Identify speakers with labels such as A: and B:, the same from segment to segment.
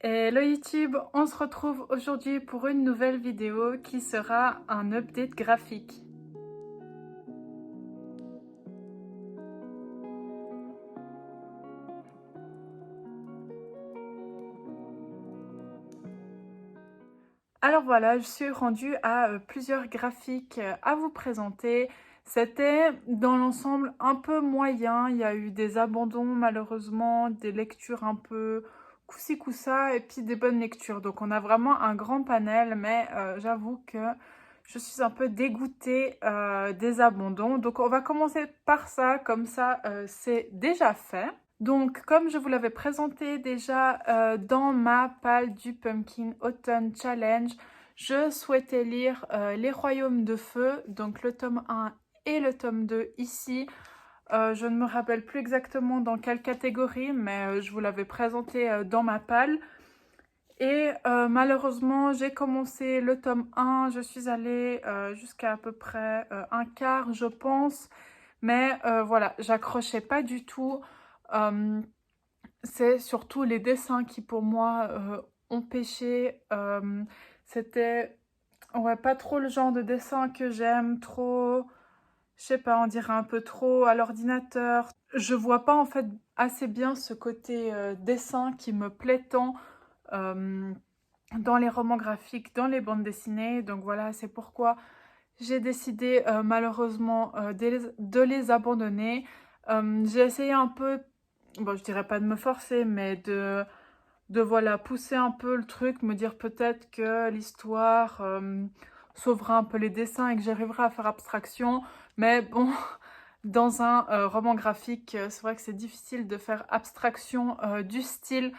A: Hello YouTube, on se retrouve aujourd'hui pour une nouvelle vidéo qui sera un update graphique. Alors voilà, je suis rendue à plusieurs graphiques à vous présenter. C'était dans l'ensemble un peu moyen, il y a eu des abandons malheureusement, des lectures un peu coup-ci coup-ça et puis des bonnes lectures. Donc on a vraiment un grand panel, mais j'avoue que je suis un peu dégoûtée des abandons. Donc on va commencer par ça, comme ça c'est déjà fait. Donc, comme je vous l'avais présenté déjà dans ma palle du Pumpkin Autumn Challenge, je souhaitais lire Les Royaumes de Feu, donc le tome 1 et le tome 2 ici. Je ne me rappelle plus exactement dans quelle catégorie, mais je vous l'avais présenté dans ma palle. Et malheureusement, j'ai commencé le tome 1, je suis allée jusqu'à à peu près un quart, je pense. Mais voilà, j'accrochais pas du tout. C'est surtout les dessins qui pour moi ont péché. C'était ouais, pas trop le genre de dessin que j'aime, trop, je sais pas, on dirait un peu trop à l'ordinateur. Je vois pas en fait assez bien ce côté dessin qui me plaît tant euh, dans les romans graphiques, dans les bandes dessinées. Donc voilà, c'est pourquoi j'ai décidé malheureusement de les abandonner. J'ai essayé un peu, bon, je dirais pas de me forcer, mais de voilà, pousser un peu le truc, me dire peut-être que l'histoire sauvera un peu les dessins et que j'arriverai à faire abstraction. Mais bon, dans un roman graphique, c'est vrai que c'est difficile de faire abstraction du style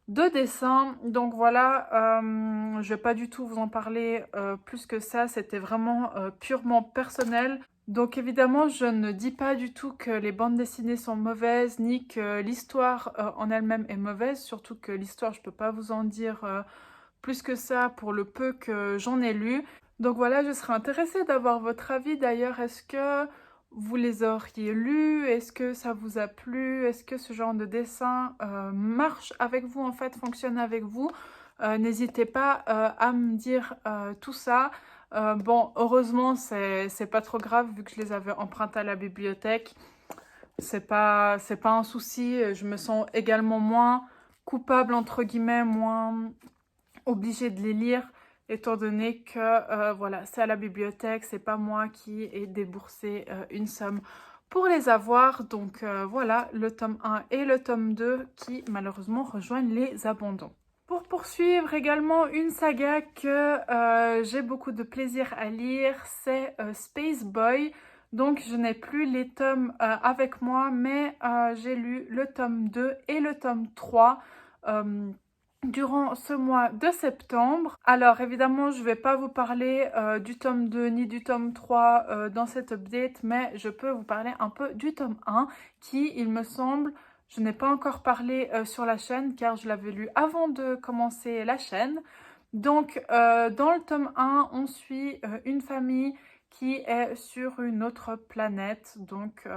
A: de dessin. Donc voilà, je vais pas du tout vous en parler plus que ça. C'était vraiment purement personnel. Donc évidemment, je ne dis pas du tout que les bandes dessinées sont mauvaises, ni que l'histoire en elle-même est mauvaise, surtout que l'histoire, je peux pas vous en dire plus que ça pour le peu que j'en ai lu. Donc voilà, je serais intéressée d'avoir votre avis d'ailleurs. Est-ce que vous les auriez lus? Est-ce que ça vous a plu? Est-ce que ce genre de dessin marche avec vous, en fait, fonctionne avec vous? N'hésitez pas à me dire tout ça. Bon, heureusement, c'est pas trop grave vu que je les avais empruntés à la bibliothèque. C'est pas un souci. Je me sens également moins coupable, entre guillemets, moins obligée de les lire, étant donné que voilà, c'est à la bibliothèque, c'est pas moi qui ai déboursé une somme pour les avoir. Donc voilà, le tome 1 et le tome 2 qui malheureusement rejoignent les abandons. Pour poursuivre également une saga que j'ai beaucoup de plaisir à lire, c'est Space Boy. Donc je n'ai plus les tomes avec moi, mais j'ai lu le tome 2 et le tome 3 durant ce mois de septembre. Alors évidemment, je ne vais pas vous parler du tome 2 ni du tome 3 dans cette update, mais je peux vous parler un peu du tome 1 qui, il me semble, je n'ai pas encore parlé sur la chaîne car je l'avais lu avant de commencer la chaîne. Donc dans le tome 1, on suit une famille qui est sur une autre planète. Donc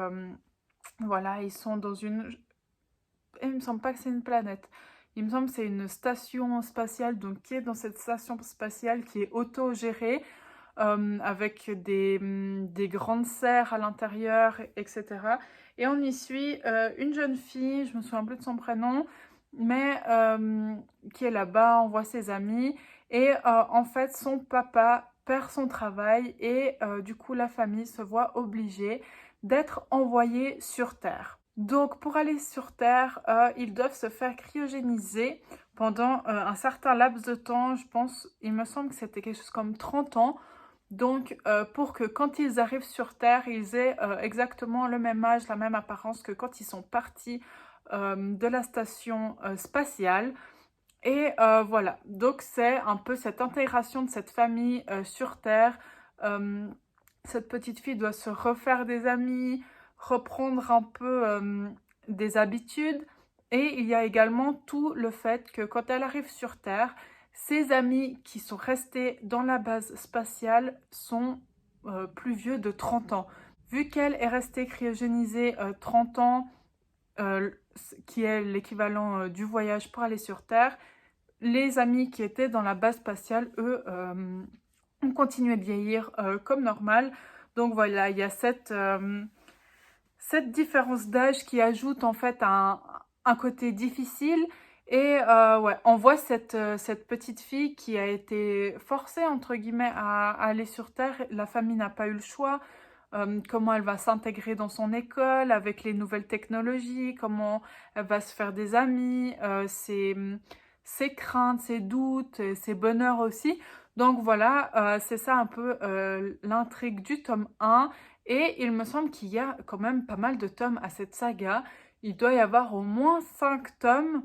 A: voilà, ils sont dans une... Il me semble pas que c'est une planète. Il me semble que c'est une station spatiale, donc qui est dans cette station spatiale qui est auto-gérée, avec des grandes serres à l'intérieur, etc. Et on y suit une jeune fille, je me souviens plus de son prénom, mais qui est là-bas, on voit ses amis, et en fait son papa perd son travail, et du coup la famille se voit obligée d'être envoyée sur Terre. Donc pour aller sur Terre, ils doivent se faire cryogéniser pendant un certain laps de temps, je pense, il me semble que c'était quelque chose comme 30 ans, donc pour que quand ils arrivent sur Terre, ils aient exactement le même âge, la même apparence que quand ils sont partis de la station spatiale. Et voilà, donc c'est un peu cette intégration de cette famille sur Terre. Euh, cette petite fille doit se refaire des amis, reprendre un peu des habitudes. Et il y a également tout le fait que quand elle arrive sur Terre, ses amis qui sont restés dans la base spatiale sont plus vieux de 30 ans. Vu qu'elle est restée cryogénisée 30 ans, euh, qui est l'équivalent du voyage pour aller sur Terre, les amis qui étaient dans la base spatiale, eux, ont continué de vieillir comme normal. Donc voilà, il y a cette différence d'âge qui ajoute en fait un côté difficile. Et ouais, on voit cette petite fille qui a été forcée, entre guillemets, à aller sur Terre. La famille n'a pas eu le choix. Comment elle va s'intégrer dans son école avec les nouvelles technologies, comment elle va se faire des amis, ses craintes, ses doutes, ses bonheurs aussi. Donc voilà, c'est ça un peu l'intrigue du tome 1. Et il me semble qu'il y a quand même pas mal de tomes à cette saga. Il doit y avoir au moins 5 tomes,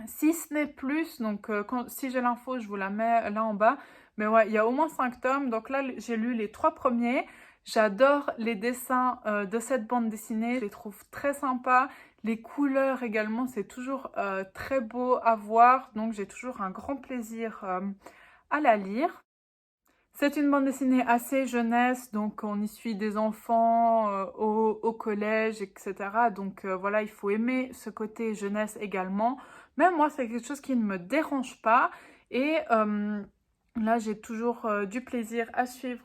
A: si ce n'est plus. Donc si j'ai l'info, je vous la mets là en bas. Mais ouais, il y a au moins 5 tomes. Donc là, j'ai lu les 3 premiers. J'adore les dessins de cette bande dessinée. Je les trouve très sympas. Les couleurs également, c'est toujours très beau à voir. Donc j'ai toujours un grand plaisir à la lire. C'est une bande dessinée assez jeunesse, donc on y suit des enfants au collège, etc. Donc voilà, il faut aimer ce côté jeunesse également. Mais moi, c'est quelque chose qui ne me dérange pas. Et là, j'ai toujours du plaisir à suivre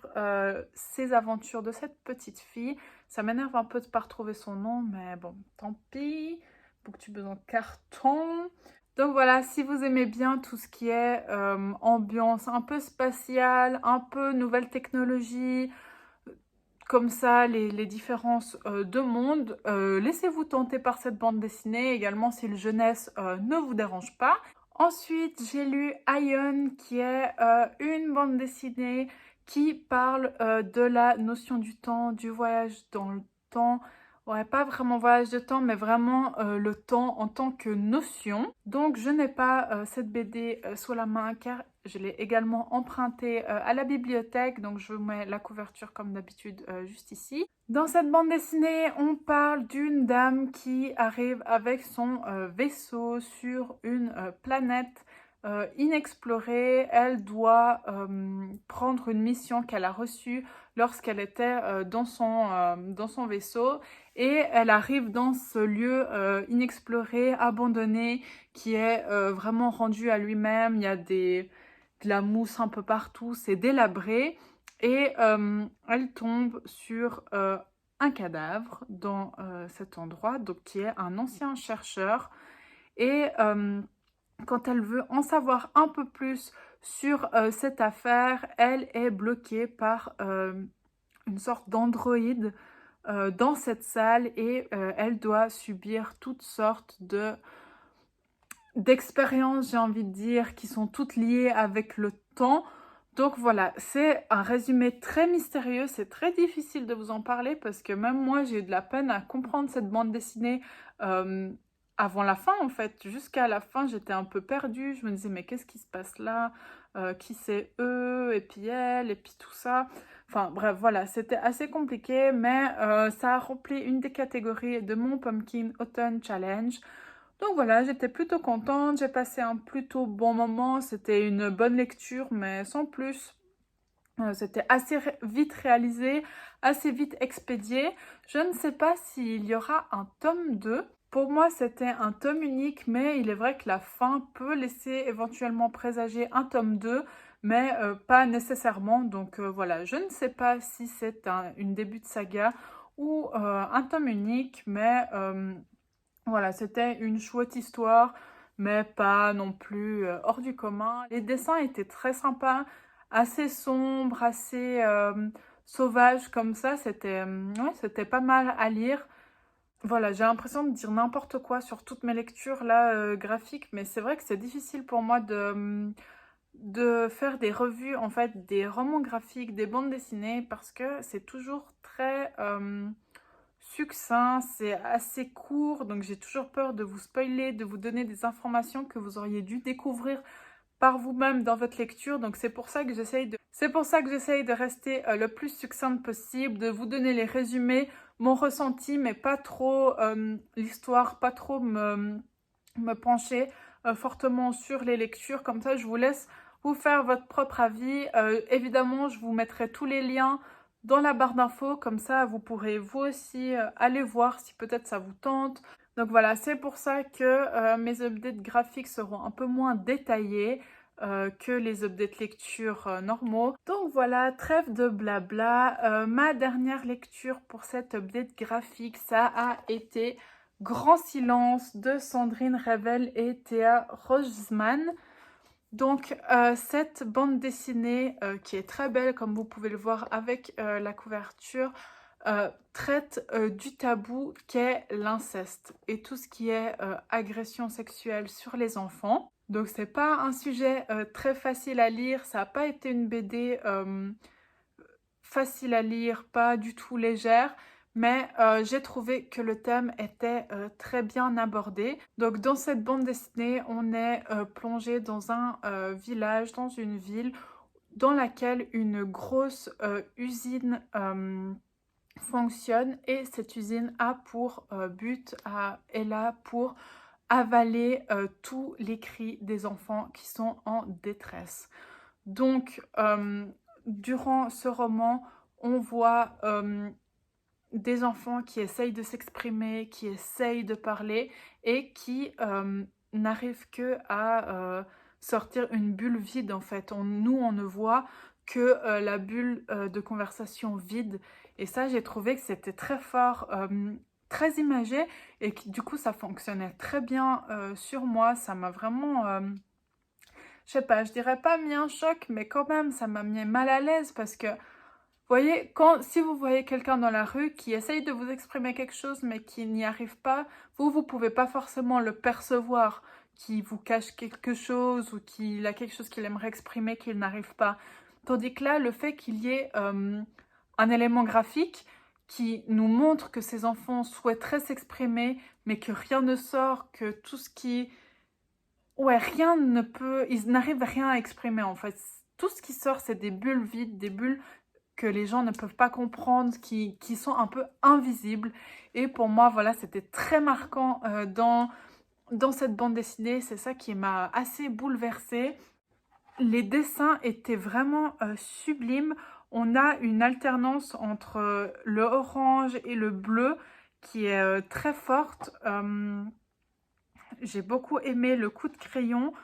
A: ces aventures de cette petite fille. Ça m'énerve un peu de ne pas retrouver son nom, mais bon, tant pis. Booktube en carton. Donc voilà, si vous aimez bien tout ce qui est ambiance un peu spatiale, un peu nouvelle technologie, comme ça, les différences de monde, laissez-vous tenter par cette bande dessinée. Également, si le jeunesse ne vous dérange pas. Ensuite, j'ai lu Ion, qui est une bande dessinée qui parle de la notion du temps, du voyage dans le temps. Ouais, pas vraiment voyage de temps, mais vraiment le temps en tant que notion. Donc, je n'ai pas cette BD sous la main car je l'ai également empruntée à la bibliothèque. Donc, je vous mets la couverture comme d'habitude juste ici. Dans cette bande dessinée, on parle d'une dame qui arrive avec son vaisseau sur une planète inexplorée. Elle doit prendre une mission qu'elle a reçue lorsqu'elle était dans son vaisseau. Et elle arrive dans ce lieu inexploré, abandonné, qui est vraiment rendu à lui-même. Il y a de la mousse un peu partout, c'est délabré. Et elle tombe sur un cadavre dans cet endroit, donc qui est un ancien chercheur. Et quand elle veut en savoir un peu plus sur cette affaire, elle est bloquée par une sorte d'androïde dans cette salle et elle doit subir toutes sortes d'expériences, j'ai envie de dire, qui sont toutes liées avec le temps. Donc voilà, c'est un résumé très mystérieux, c'est très difficile de vous en parler parce que même moi j'ai eu de la peine à comprendre cette bande dessinée avant la fin en fait. Jusqu'à la fin j'étais un peu perdue, je me disais mais qu'est-ce qui se passe là? Qui c'est eux? Et puis elle, et puis tout ça. Enfin bref, voilà, c'était assez compliqué, mais ça a rempli une des catégories de mon Pumpkin Autumn Challenge. Donc voilà, j'étais plutôt contente, j'ai passé un plutôt bon moment, c'était une bonne lecture, mais sans plus. C'était assez vite réalisé, assez vite expédié. Je ne sais pas s'il y aura un tome 2. Pour moi, c'était un tome unique, mais il est vrai que la fin peut laisser éventuellement présager un tome 2, mais pas nécessairement. Donc voilà, je ne sais pas si c'est une début de saga ou un tome unique, mais voilà, c'était une chouette histoire, mais pas non plus hors du commun. Les dessins étaient très sympas, assez sombres, assez sauvages comme ça. Ouais, c'était pas mal à lire. Voilà, j'ai l'impression de dire n'importe quoi sur toutes mes lectures là graphiques, mais c'est vrai que c'est difficile pour moi de faire des revues, en fait, des romans graphiques, des bandes dessinées, parce que c'est toujours très succinct, c'est assez court, donc j'ai toujours peur de vous spoiler, de vous donner des informations que vous auriez dû découvrir par vous-même dans votre lecture. Donc c'est pour ça que j'essaye de rester le plus succincte possible, de vous donner les résumés, mon ressenti, mais pas trop l'histoire, pas trop me pencher fortement sur les lectures. Comme ça, je vous laisse vous faire votre propre avis. Évidemment, je vous mettrai tous les liens dans la barre d'infos. Comme ça, vous pourrez vous aussi aller voir si peut-être ça vous tente. Donc voilà, c'est pour ça que mes updates graphiques seront un peu moins détaillés que les updates lecture normaux. Donc voilà, trêve de blabla. Ma dernière lecture pour cette update graphique, ça a été Grand Silence de Sandrine Revel et Théa Roseman. Donc cette bande dessinée qui est très belle comme vous pouvez le voir avec la couverture traite du tabou qu'est l'inceste et tout ce qui est agression sexuelle sur les enfants. Donc c'est pas un sujet très facile à lire, ça n'a pas été une BD facile à lire, pas du tout légère, mais j'ai trouvé que le thème était très bien abordé. Donc dans cette bande dessinée, on est plongé dans un village, dans une ville, dans laquelle une grosse usine fonctionne et cette usine a pour est là pour avaler tous les cris des enfants qui sont en détresse. Donc, durant ce roman, on voit des enfants qui essayent de s'exprimer, qui essayent de parler et qui n'arrivent que à sortir une bulle vide en fait. Nous, on ne voit que la bulle de conversation vide. Et ça, j'ai trouvé que c'était très fort, très imagé et que du coup, ça fonctionnait très bien sur moi. Ça m'a vraiment... je sais pas, je dirais pas mis un choc, mais quand même, ça m'a mis mal à l'aise parce que, vous voyez, si vous voyez quelqu'un dans la rue qui essaye de vous exprimer quelque chose mais qui n'y arrive pas, vous pouvez pas forcément le percevoir, qui vous cache quelque chose ou qu'il a quelque chose qu'il aimerait exprimer qu'il n'arrive pas. Tandis que là, le fait qu'il y ait un élément graphique qui nous montre que ces enfants souhaiteraient s'exprimer mais que rien ne sort, que tout ce qui... Ouais, rien ne peut... Ils n'arrivent à rien à exprimer en fait. Tout ce qui sort, c'est des bulles vides, des bulles que les gens ne peuvent pas comprendre, qui sont un peu invisibles. Et pour moi, voilà, c'était très marquant dans cette bande dessinée. C'est ça qui m'a assez bouleversée. Les dessins étaient vraiment sublimes. On a une alternance entre le orange et le bleu qui est très forte. J'ai beaucoup aimé le coup de crayon.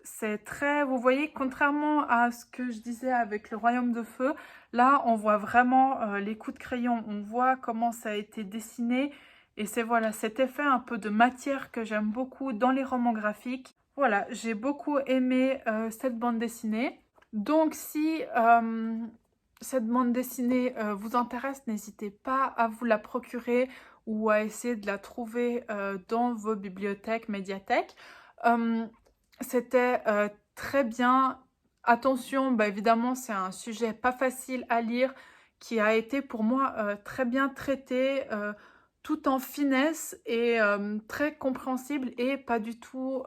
A: C'est très, vous voyez, contrairement à ce que je disais avec le Royaume de Feu, là on voit vraiment les coups de crayon, on voit comment ça a été dessiné et c'est voilà cet effet un peu de matière que j'aime beaucoup dans les romans graphiques. Voilà, j'ai beaucoup aimé cette bande dessinée. Donc si cette bande dessinée vous intéresse, n'hésitez pas à vous la procurer ou à essayer de la trouver dans vos bibliothèques, médiathèques. C'était très bien. Attention, bah évidemment, c'est un sujet pas facile à lire qui a été pour moi très bien traité, tout en finesse et très compréhensible et pas du tout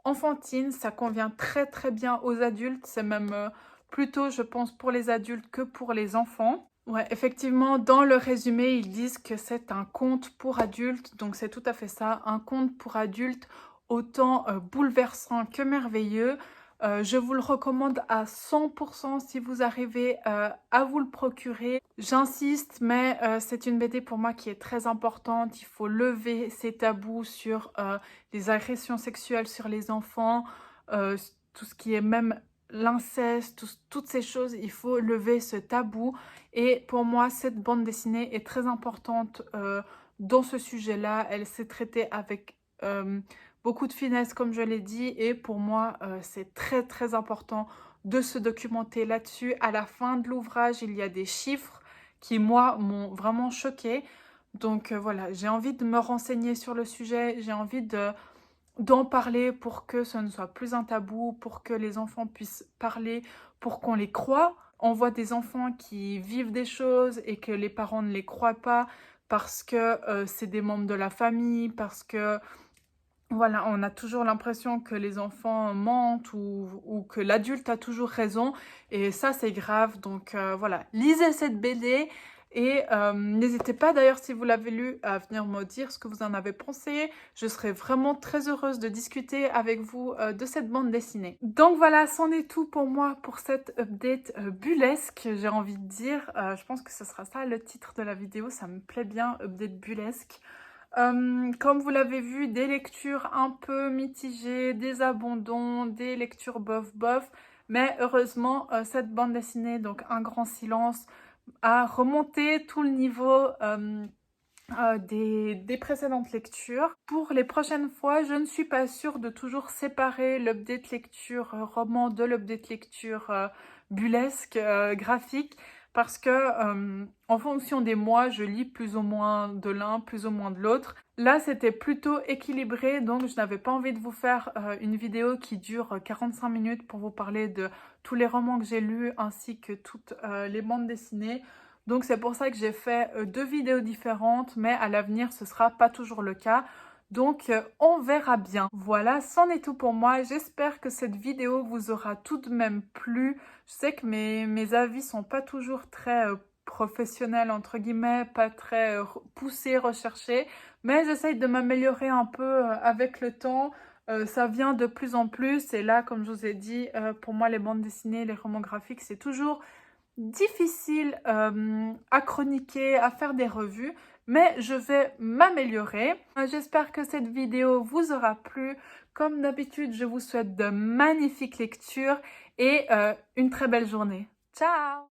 A: enfantine. Ça convient très très bien aux adultes. C'est même plutôt, je pense, pour les adultes que pour les enfants. Ouais, effectivement, dans le résumé, ils disent que c'est un conte pour adultes. Donc c'est tout à fait ça, un conte pour adultes autant bouleversant que merveilleux. Je vous le recommande à 100% si vous arrivez à vous le procurer. J'insiste, mais c'est une BD pour moi qui est très importante. Il faut lever ces tabous sur les agressions sexuelles sur les enfants, tout ce qui est même l'inceste, toutes ces choses. Il faut lever ce tabou. Et pour moi, cette bande dessinée est très importante dans ce sujet-là. Elle s'est traitée avec beaucoup de finesse, comme je l'ai dit. Et pour moi, c'est très, très important de se documenter là-dessus. À la fin de l'ouvrage, il y a des chiffres qui, moi, m'ont vraiment choquée. Donc voilà, j'ai envie de me renseigner sur le sujet. J'ai envie d'en parler pour que ce ne soit plus un tabou, pour que les enfants puissent parler, pour qu'on les croie. On voit des enfants qui vivent des choses et que les parents ne les croient pas parce que c'est des membres de la famille, parce que voilà, on a toujours l'impression que les enfants mentent ou que l'adulte a toujours raison. Et ça, c'est grave. Donc voilà, lisez cette BD. Et n'hésitez pas d'ailleurs, si vous l'avez lu, à venir me dire ce que vous en avez pensé. Je serais vraiment très heureuse de discuter avec vous de cette bande dessinée. Donc voilà, c'en est tout pour moi pour cette update bullesque, j'ai envie de dire. Je pense que ce sera ça le titre de la vidéo, ça me plaît bien, update bullesque. Comme vous l'avez vu, des lectures un peu mitigées, des abandons, des lectures bof bof. Mais heureusement, cette bande dessinée, donc Un grand silence, a remonté tout le niveau des précédentes lectures. Pour les prochaines fois, je ne suis pas sûre de toujours séparer l'update lecture roman de l'update lecture bullesque, graphique, parce que en fonction des mois, je lis plus ou moins de l'un, plus ou moins de l'autre. Là, c'était plutôt équilibré, donc je n'avais pas envie de vous faire une vidéo qui dure 45 minutes pour vous parler de tous les romans que j'ai lus ainsi que toutes les bandes dessinées. Donc c'est pour ça que j'ai fait deux vidéos différentes, mais à l'avenir ce sera pas toujours le cas. Donc on verra bien. Voilà, c'en est tout pour moi. J'espère que cette vidéo vous aura tout de même plu. Je sais que mes avis sont pas toujours très professionnels entre guillemets, pas très poussés, recherchés, mais j'essaye de m'améliorer un peu avec le temps. Ça vient de plus en plus et là, comme je vous ai dit, pour moi les bandes dessinées, les romans graphiques, c'est toujours difficile à chroniquer, à faire des revues, mais je vais m'améliorer. J'espère que cette vidéo vous aura plu. Comme d'habitude, je vous souhaite de magnifiques lectures et une très belle journée. Ciao!